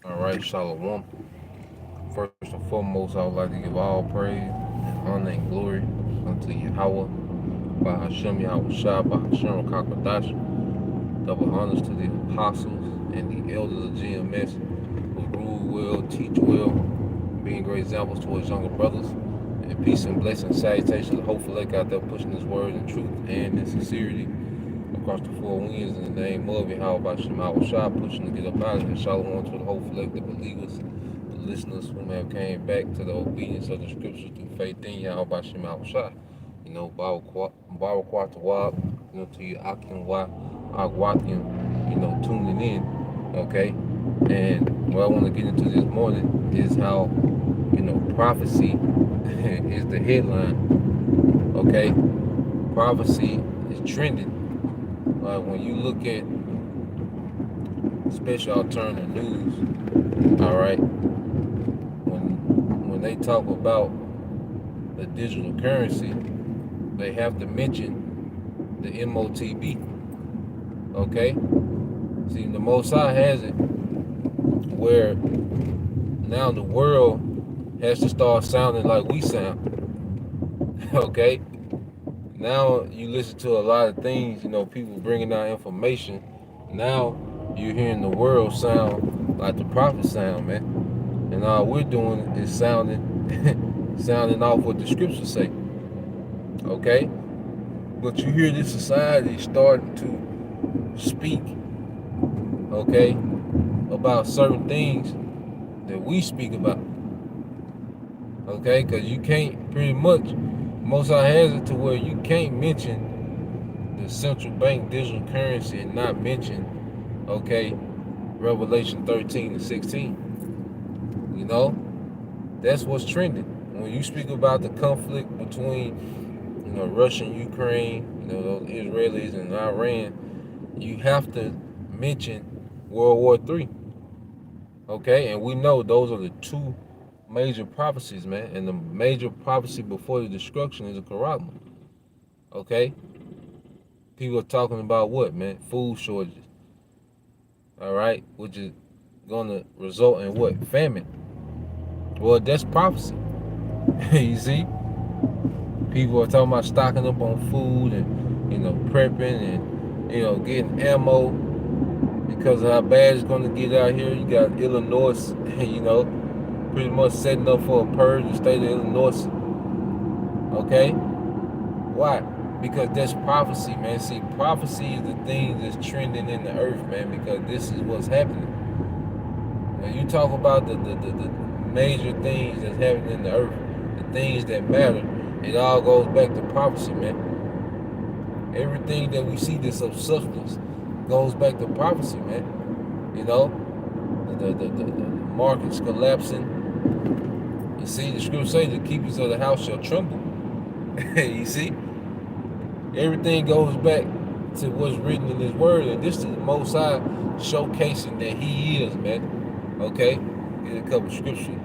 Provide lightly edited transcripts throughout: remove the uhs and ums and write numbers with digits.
All right, Shalom. First and foremost, I would like to give all praise and honor and glory unto Yahweh, by Hashem Yahweh Shah, by Hashem Kakadash. Double honors to the apostles and the elders of GMS who rule well, teach well, being great examples to his younger brothers. And peace and blessings, salutations, hopefully out there pushing his word in truth and in sincerity across the four winds in the name of Yahweh by Shema Shah, pushing to get up out of here. Shalom to the whole collective believers, the listeners who have came back to the obedience of the scriptures through faith in Yahweh by Shema Shah. You know, Baruch Tawab, to you Akim Wa Agwathian, tuning in, okay? And what I want to get into this morning is how, prophecy is the headline, okay? Prophecy is trending. When you look at special alternative news, all right, when they talk about the digital currency, they have to mention the MOTB. Okay? See, the Most High has it where now the world has to start sounding like we sound. Okay? Now you listen to a lot of things, people bringing out information. Now you're hearing the world sound like the prophet sound, man. And all we're doing is sounding off what the scriptures say. Okay? But you hear this society starting to speak, okay, about certain things that we speak about. Okay? Because you can't pretty much, Most High has it to where you can't mention the central bank digital currency and not mention, okay, Revelation 13 and 16. That's what's trending. When you speak about the conflict between, Russia and Ukraine, those Israelis and Iran, you have to mention World War III. Okay? And we know those are the two major prophecies, man. And the major prophecy before the destruction is the Quran. Okay? People are talking about what, man? Food shortages. All right? Which is going to result in what? Famine. Well, that's prophecy. You see? People are talking about stocking up on food and, prepping and, getting ammo because of how bad it's going to get out here. You got Illinois, pretty much setting up for a purge, the state of Illinois. Okay? Why? Because that's prophecy, man. See, prophecy is the thing that's trending in the earth, man, because this is what's happening. When you talk about the major things that's happening in the earth, the things that matter, it all goes back to prophecy, man. Everything that we see that's of substance goes back to prophecy, man. The markets collapsing. You see, the scripture says the keepers of the house shall tremble. You see? Everything goes back to what's written in his word, and this is the Most High showcasing that he is, man. Okay? Get a couple scriptures.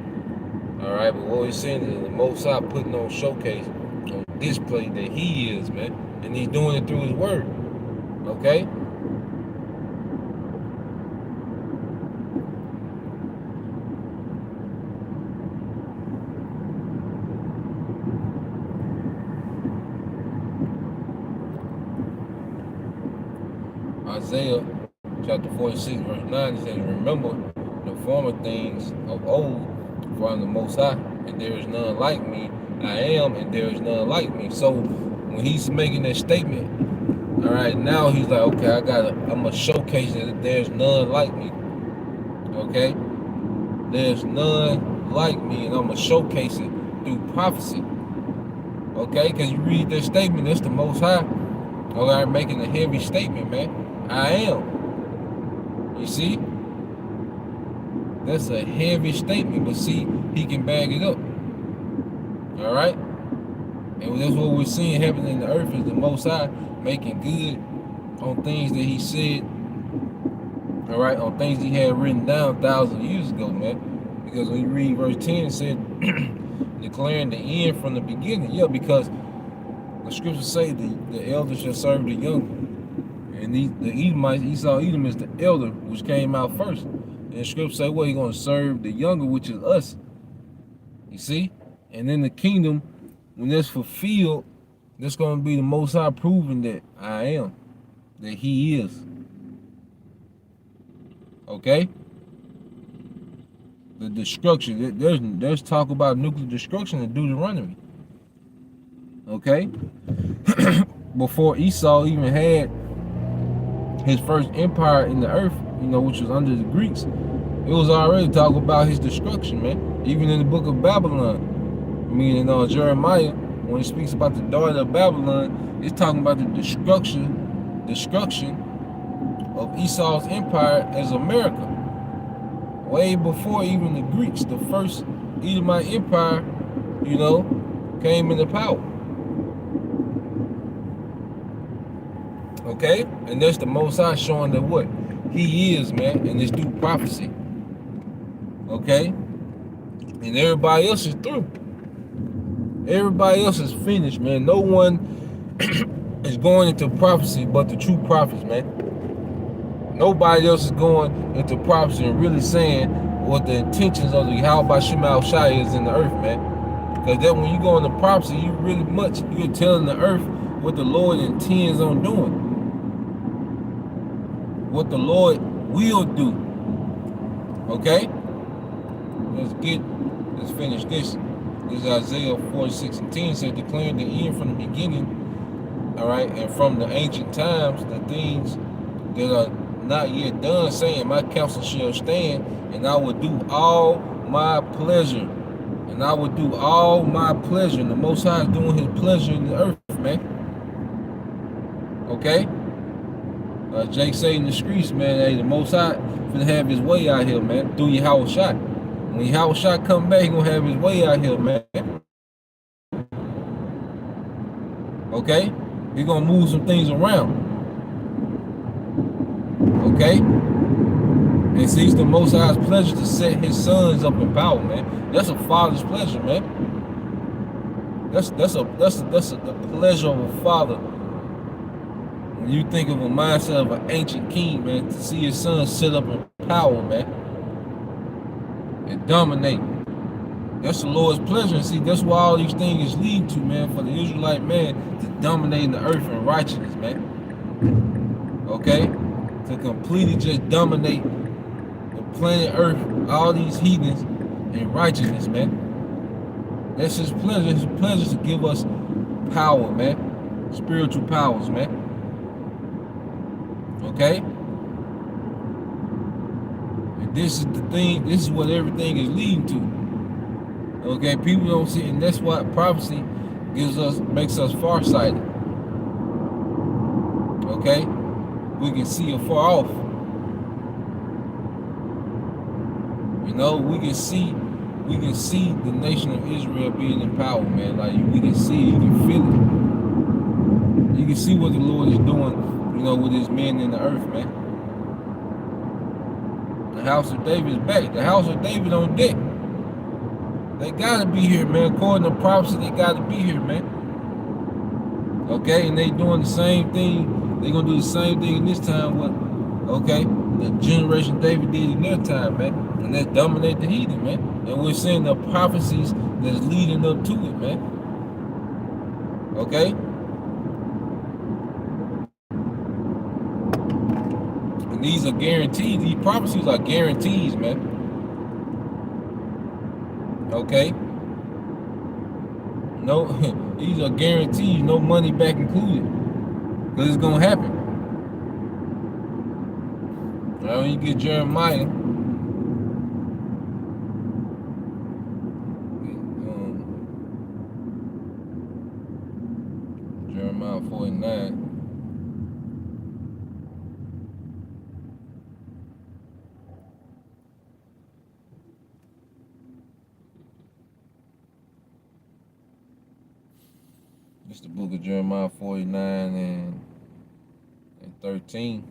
All right, but what we're saying is the Most High putting on showcase, on display that he is, man. And he's doing it through his word. Okay? Isaiah chapter 46, verse 9, it says, remember the former things of old, for I am the Most High, and there is none like me. I am, and there is none like me. So when he's making that statement, all right, now he's like, okay, I'm gonna showcase that there's none like me. Okay, there's none like me, and I'm gonna showcase it through prophecy. Okay, because you read that statement, that's the Most High. All right, making a heavy statement, man. I am. You see? That's a heavy statement, but see, he can back it up. All right? And that's what we're seeing happening in the earth is the Most High making good on things that he said, all right, on things he had written down 1,000 years ago, man. Because when you read verse 10, it said, declaring the end from the beginning. Yeah, because the scriptures say the elder shall serve the younger. And the Edomites, Esau Edom is the elder, which came out first. And the scripture say, what? He's going to serve the younger, which is us. You see? And in the kingdom, when that's fulfilled, that's going to be the Most High proving that I am, that he is. Okay? The destruction. There's talk about nuclear destruction in Deuteronomy. Okay? Before Esau even had his first empire in the earth, which was under the Greeks, it was already talking about his destruction, man. Even in the book of Babylon, meaning Jeremiah, when he speaks about the daughter of Babylon, it's talking about the destruction of Esau's empire as America. Way before even the Greeks, the first Edomite empire, came into power. Okay? And that's the Most High showing that what? He is, man, and it's through prophecy. Okay? And everybody else is through. Everybody else is finished, man. No one is going into prophecy but the true prophets, man. Nobody else is going into prophecy and really saying what the intentions of the Yahweh Shema Shai is in the earth, man. Because that when you go into prophecy, you're telling the earth what the Lord intends on doing. What the Lord will do. Okay? Let's finish this. This is Isaiah 46:10 says, declaring the end from the beginning, all right, and from the ancient times, the things that are not yet done, saying, my counsel shall stand, and I will do all my pleasure. And I will do all my pleasure. And the Most High is doing his pleasure in the earth, man. Okay? Jake say in the streets, man, hey, the Most High finna have his way out here, man, through Yahweh Shai. When Yahweh Shai come back, he gonna have his way out here, man. Okay? He gonna move some things around. Okay? And see, it's the Most High's pleasure to set his sons up in power, man. That's a father's pleasure, man. That's the pleasure of a father. When you think of a mindset of an ancient king, man, to see his son sit up in power, man, and dominate. That's the Lord's pleasure. And see, that's why all these things lead to, man, for the Israelite man to dominate the earth in righteousness, man. Okay? To completely just dominate the planet earth, all these heathens in righteousness, man. That's his pleasure. His pleasure to give us power, man. Spiritual powers, man. Okay? And this is the thing, this is what everything is leading to. Okay, people don't see, and that's what prophecy makes us farsighted. Okay? We can see afar off. We can see the nation of Israel being in power, man. Like we can see, you can feel it. You can see what the Lord is doing, with his men in the earth, man. The house of David is back. The house of David on deck. They gotta be here, man. According to prophecy, they gotta be here, man. Okay, and they doing the same thing. They gonna do the same thing in this time. The generation David did in their time, man. And that's dominate the heathen, man. And we're seeing the prophecies that's leading up to it, man. Okay? And these are guaranteed. These prophecies are guarantees, man. Okay? No, these are guaranteed, no money back included. Because it's going to happen. Now when you get Jeremiah, Jeremiah 49. It's the book of Jeremiah 49 and 13.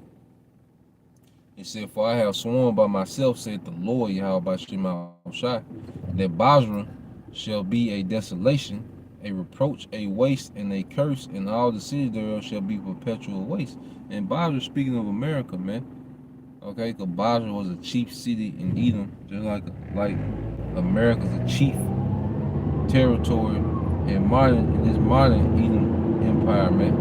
It said, for I have sworn by myself, said the Lord, Yahweh Shema Shai, that Basra shall be a desolation, a reproach, a waste, and a curse, and all the cities thereof shall be perpetual waste. And Basra, speaking of America, man, Okay, because Basra was a chief city in Edom, just like America's a chief territory in this modern Edom Empire, man.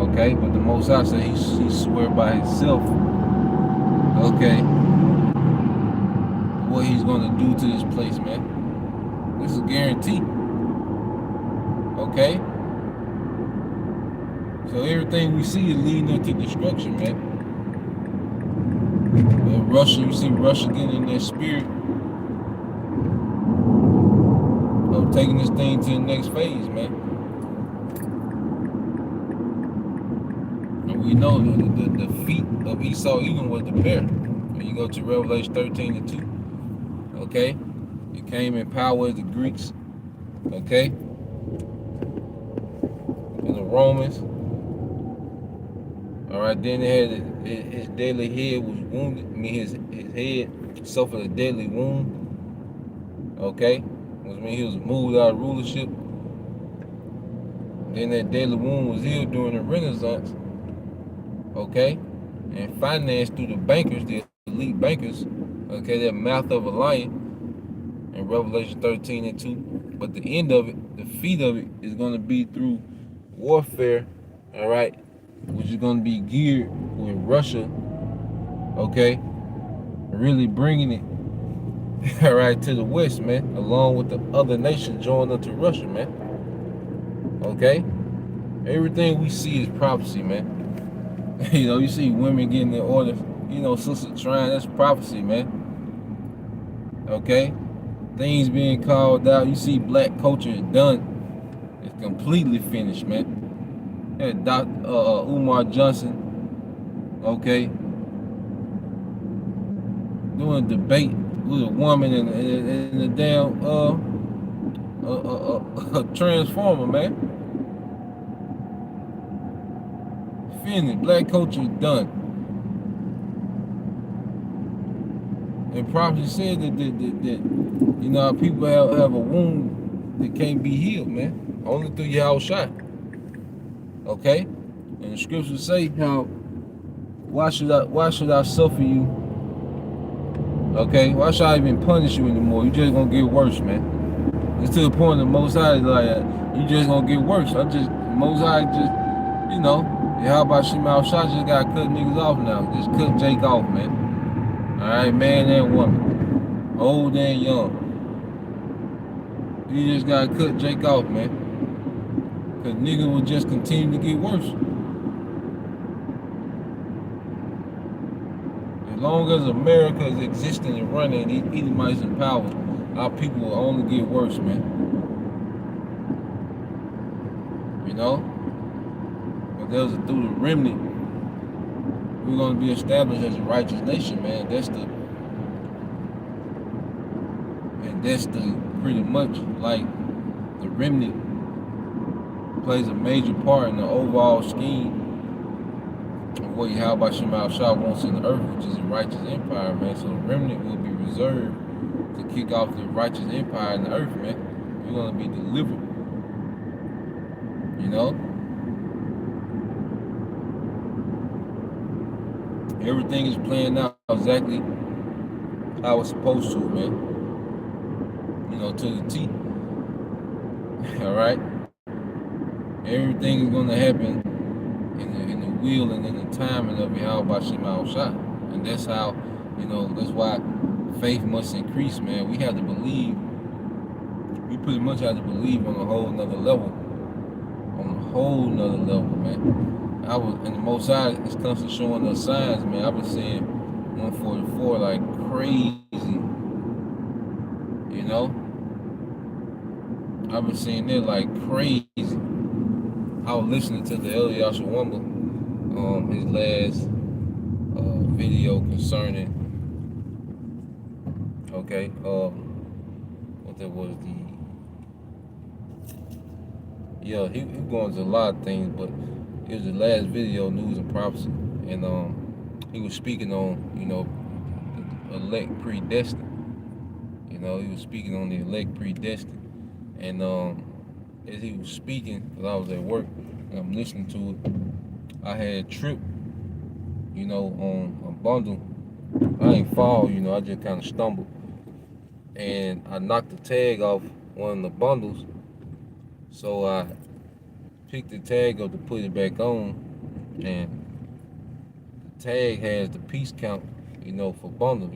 Okay, but the Most High said he swear by himself, okay, what he's gonna do to this place, man. This is a guarantee. Okay? So everything we see is leading up to destruction, man. Russia, you see Russia getting in their spirit of taking this thing to the next phase, man. And we know the feet of Esau Edom was the bear. When you go to Revelation 13:2, okay? It came in power as the Greeks, okay? And the Romans. All right, then they had his deadly head was wounded. I mean, his head suffered a deadly wound. Okay, which means he was moved out of rulership. Then that deadly wound was healed during the Renaissance. Okay, and financed through the bankers, the elite bankers. Okay, that mouth of a lion in Revelation 13:2. But the end of it, the feet of it, is going to be through warfare. All right, which is going to be geared with Russia, okay, really bringing it all right to the west, man, along with the other nations joining up to Russia, man. Okay, everything we see is prophecy, man. You know, you see women getting their orders, you know, Sister Shrine, that's prophecy, man. Okay, things being called out. You see black culture is done, it's completely finished, man. And Dr. Umar Johnson, okay, doing a debate with a woman in a damn transformer, man. Finished. Black culture is done. And prophecy said that you know, people have a wound that can't be healed, man. Only through Yahushua. Okay? And the scriptures say how why should I suffer you? Okay, why should I even punish you anymore? You just gonna get worse, man. It's to the point that Most High is like, you just gonna get worse. Most High just, you know, how about Shemal Shah just gotta cut niggas off now. Just cut Jake off, man. Alright, man and woman. Old and young. You just gotta cut Jake off, man. Cause niggas will just continue to get worse. As long as America is existing and running, these Edomites in power, our people will only get worse, man. You know? But through the remnant, we're gonna be established as a righteous nation, man. That's pretty much like the remnant plays a major part in the overall scheme of what Yahweh Shemal Shah wants in the earth, which is a righteous empire, man. So the remnant will be reserved to kick off the righteous empire in the earth, man. We're gonna be delivered. You know? Everything is playing out exactly how it's supposed to, man. You know, to the T. Alright? Everything is gonna happen in the will and in the timing of Yahweh Shemal Shah. And that's how, you know, that's why faith must increase, man. We have to believe. We pretty much have to believe on a whole nother level. On a whole nother level, man. And the Most High is constantly showing us signs, man. I've been seeing 144 like crazy. You know? I've been seeing it like crazy. I was listening to the Eliyahu Wamba, his last video concerning, okay, what that was yeah, he going to a lot of things, but it was the last video, News and Prophecy, and he was speaking on, you know, the elect predestined. You know, he was speaking on the elect predestined, and as he was speaking, because I was at work and I'm listening to it, I had tripped on a bundle. I ain't fall, I just kind of stumbled. And I knocked the tag off one of the bundles. So I picked the tag up to put it back on. And the tag has the piece count, for bundle.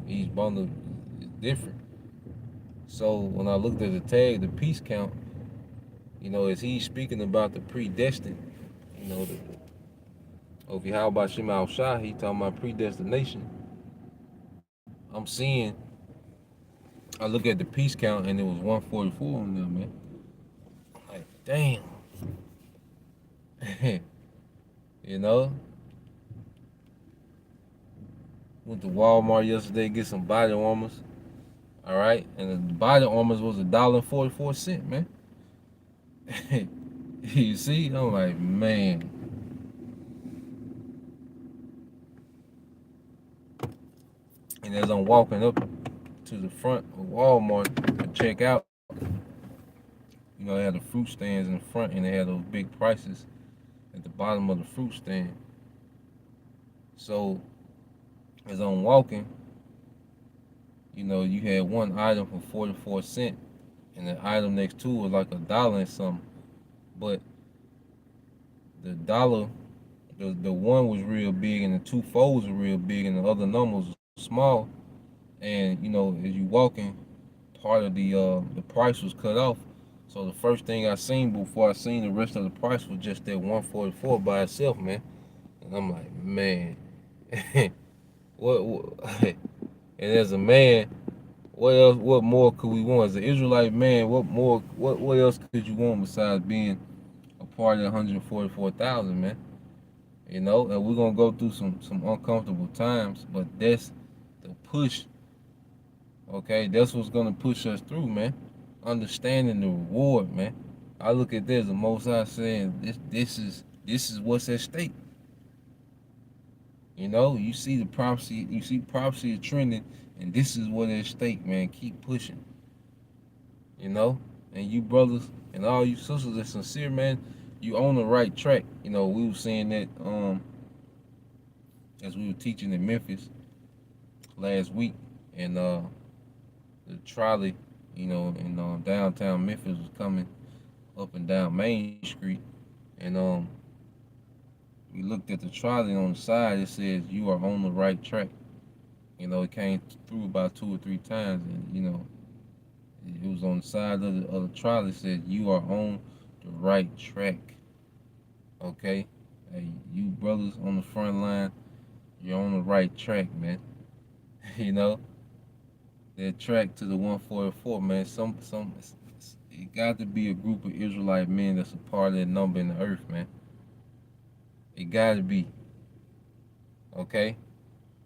Each bundle is different. So when I looked at the tag, the piece count, as he's speaking about the predestined, the of Yahweh Shem Al Shah, he talking about predestination. I'm seeing, I look at the piece count and it was 144 on there, man. Like, damn. you know? Went to Walmart yesterday, get some body armors. All right. And the body armors was $1.44, man. You see? I'm like, man. And as I'm walking up to the front of Walmart to check out, they had the fruit stands in the front and they had those big prices at the bottom of the fruit stand. So as I'm walking, you had one item for 44 cents, and the item next to it was like $1 and something. But the dollar, the one was real big, and the two folds were real big, and the other numbers were small. And as you walking, part of the price was cut off. So the first thing I seen before I seen the rest of the price was just that 144 by itself, man. And I'm like, man, what and as a man, what else? What more could we want? As an Israelite man, what more? What else could you want besides being a part of 144,000, man? And we're gonna go through some uncomfortable times, but that's the push. Okay, that's what's gonna push us through, man. Understanding the reward, man. I look at this, the Most High saying this is what's at stake. You see the prophecy, you see prophecy trending, and this is what at stake, man. Keep pushing. And you brothers and all you sisters that's sincere, man, you on the right track. We were saying that as we were teaching in Memphis last week, and the trolley, in downtown Memphis was coming up and down Main Street, and we looked at the trolley on the side. It says you are on the right track. It came through about 2 or 3 times, and it was on the side of the trolley. It said you are on the right track. Okay, hey, you brothers on the front line, you're on the right track, man. That track to the 144, man. It got to be a group of Israelite men that's a part of that number in the earth, man. It got to be. Okay?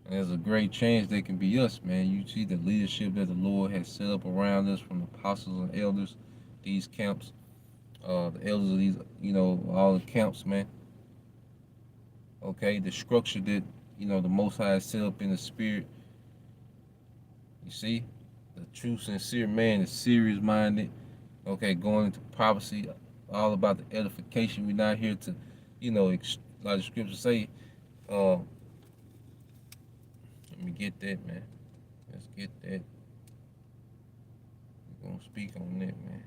And there's a great chance they can be us, man. You see the leadership that the Lord has set up around us, from the apostles and elders, these camps, the elders of these, all the camps, man. Okay? The structure that, the Most High has set up in the spirit. You see? The true, sincere man is serious minded. Okay, going into prophecy, all about the edification. We're not here to, like the scriptures say, let me get that, man. Let's get that. We're gonna speak on that, man.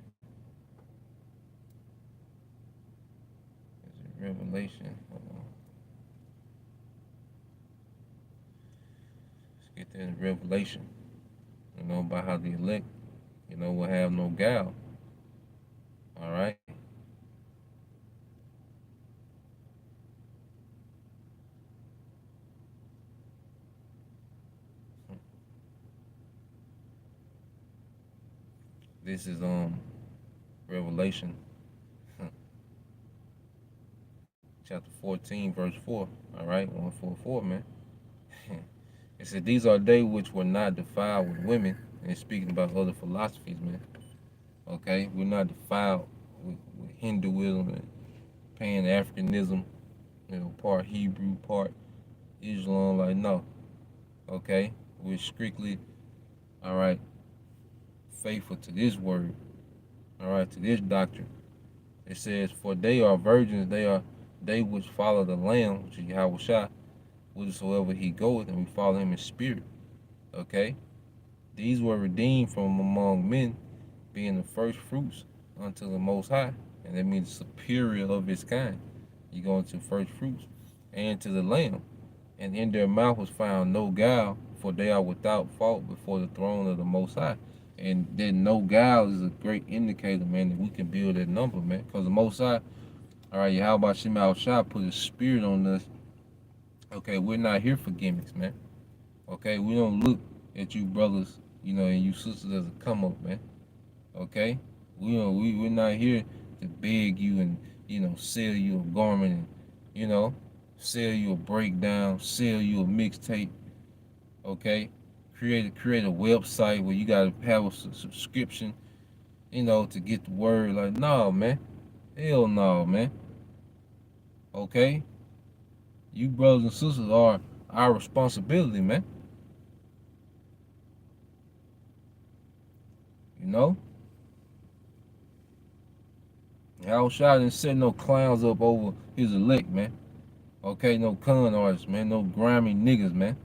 Is it Revelation? Hold on. Let's get that in Revelation. About how the elect, will have no guile. All right. This is Revelation chapter 14, verse 4. All right, 144, man. It said, these are they which were not defiled with women. And it's speaking about other philosophies, man. Okay, we're not defiled with Hinduism and Pan-Africanism, part Hebrew, part Islam. Like, no. Okay, we're strictly, all right, faithful to this word, all right, to this doctrine. It says, for they are virgins, they which follow the Lamb, which is Yahweh Shah, whithersoever he goeth, and we follow him in spirit. Okay? These were redeemed from among men, being the first fruits unto the Most High. And that means superior of his kind. You go into first fruits. And to the Lamb. And in their mouth was found no guile, for they are without fault before the throne of the Most High. And then no guile is a great indicator, man, that we can build that number, man. Because the Most High, all right, how about Shema Shah put his spirit on us? Okay, we're not here for gimmicks, man. Okay, we don't look at you brothers, and you sisters as a come up, man. Okay, we're not here to beg you and sell you a garment and you know sell you a breakdown, sell you a mixtape. Okay, create a website where you gotta have a subscription, to get the word. Like, no, man, hell no, man. Okay, you brothers and sisters are our responsibility, man. You know, Al Shot didn't set no clowns up over his elect, man. Okay, no con artists, man. No grimy niggas, man.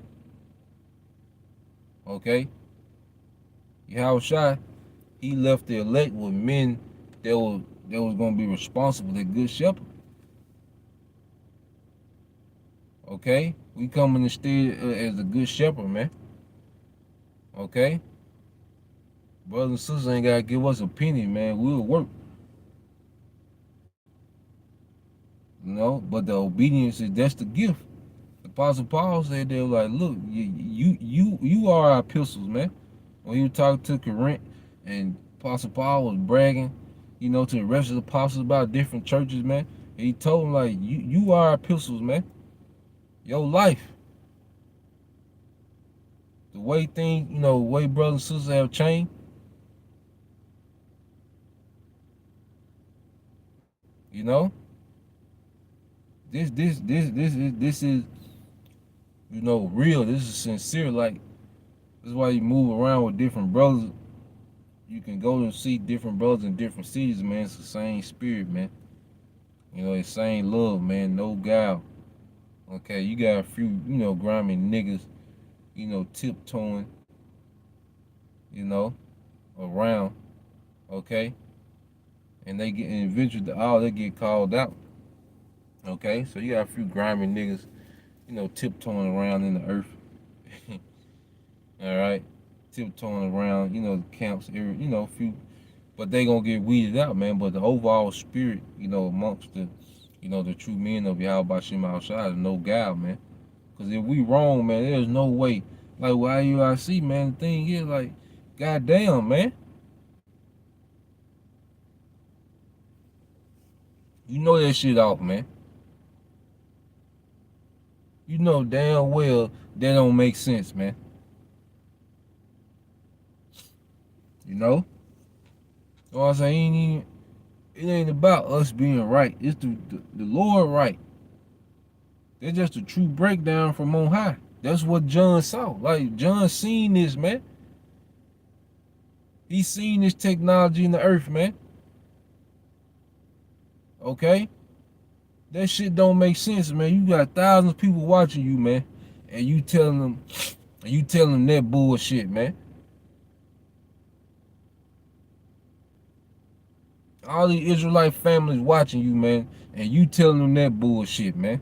Okay, Al Shot, he left the elect with men that was gonna be responsible. That good shepherd. Okay, we coming instead as a good shepherd, man. Okay, brothers and sisters ain't gotta give us a penny, man. We'll work, But the obedience that's the gift. The Apostle Paul said they were like, look, you are our epistles, man. When you talk to Corinth, and Apostle Paul was bragging, to the rest of the apostles about different churches, man. And he told them like, you are our epistles, man. Your life, the way things, the way brothers and sisters have changed. You know, this is real. This is sincere. Like, this is why you move around with different brothers. You can go and see different brothers in different cities, man. It's the same spirit, man. It's same love, man. No guile. Okay, you got a few, grimy niggas, tiptoeing, you know, around. Okay, and eventually they get called out. Okay, so you got a few grimy niggas, tiptoeing around in the earth. All right, tiptoeing around, the camps, a few, but they gonna get weeded out, man. But the overall spirit, amongst the true men of Yahweh Shem outside is no guile, man. Cause if we wrong, man, there's no way. Like, why IUIC, man, the thing is, like, goddamn, man. You know that shit off, man. You know damn well that don't make sense, man. You know? So I say, it ain't about us being right. It's the Lord right. That's just a true breakdown from on high. That's what John saw. Like, John seen this, man. He seen this technology in the earth, man. Okay? That shit don't make sense, man. You got thousands of people watching you, man. And you telling them that bullshit, man. All these Israelite families watching you, man, and you telling them that bullshit, man.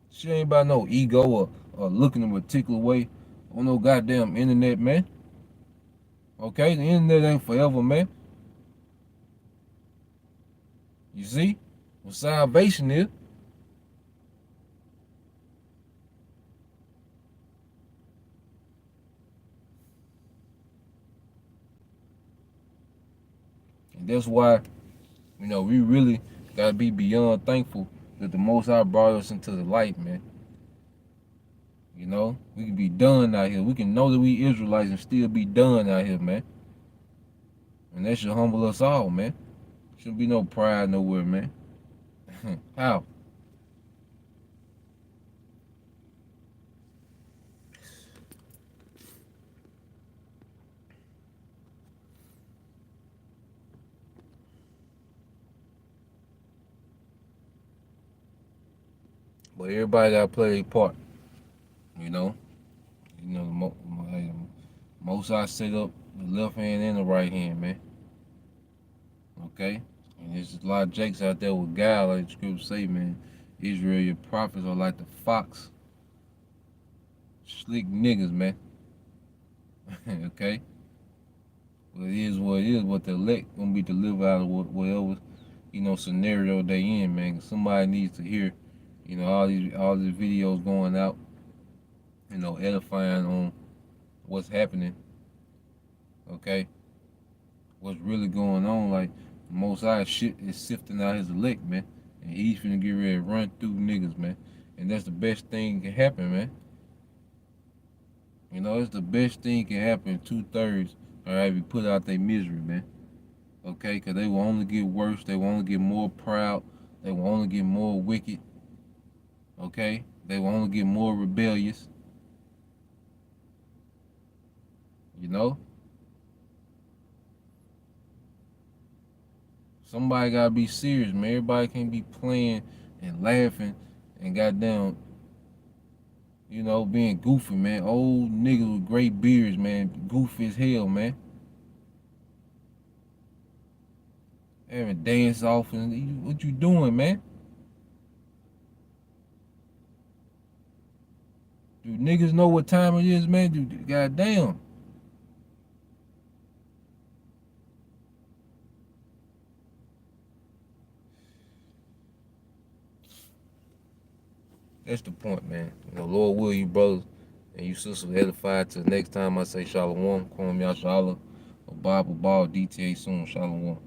Shit ain't about no ego or looking a particular way on no goddamn internet, man. Okay, the internet ain't forever, man. You see? What salvation is. And that's why, we really gotta be beyond thankful that the Most High brought us into the light, man. We can be done out here. We can know that we Israelites and still be done out here, man. And that should humble us all, man. Shouldn't be no pride nowhere, man. How? But everybody gotta play their part, you know. Most I set up the left hand and the right hand, man. Okay? And there's a lot of jakes out there with guile, like the scripture say, man. Israel, your prophets are like the fox. Slick niggas, man. Okay? But it is what it is, what the elect gonna be delivered out of whatever, scenario they in, man. 'Cause somebody needs to hear, all these videos going out, edifying on what's happening, okay? What's really going on, like the Most High shit is sifting out his elect, man. And he's finna get ready to run through niggas, man. And that's the best thing can happen, man. It's the best thing can happen. 2/3, all right, be put out their misery, man. Okay, because they will only get worse. They will only get more proud. They will only get more wicked. Okay, they will only get more rebellious. You know, somebody gotta be serious, man. Everybody can't be playing and laughing and goddamn, being goofy, man. Old niggas with great beards, man, goofy as hell, man. Having dance off and what you doing, man? Do niggas know what time it is, man? Goddamn. That's the point, man. Lord will you brothers and you sisters edified till next time I say Shalom, Kwam Yashala, or Bible Ball, DTA soon, Shalom.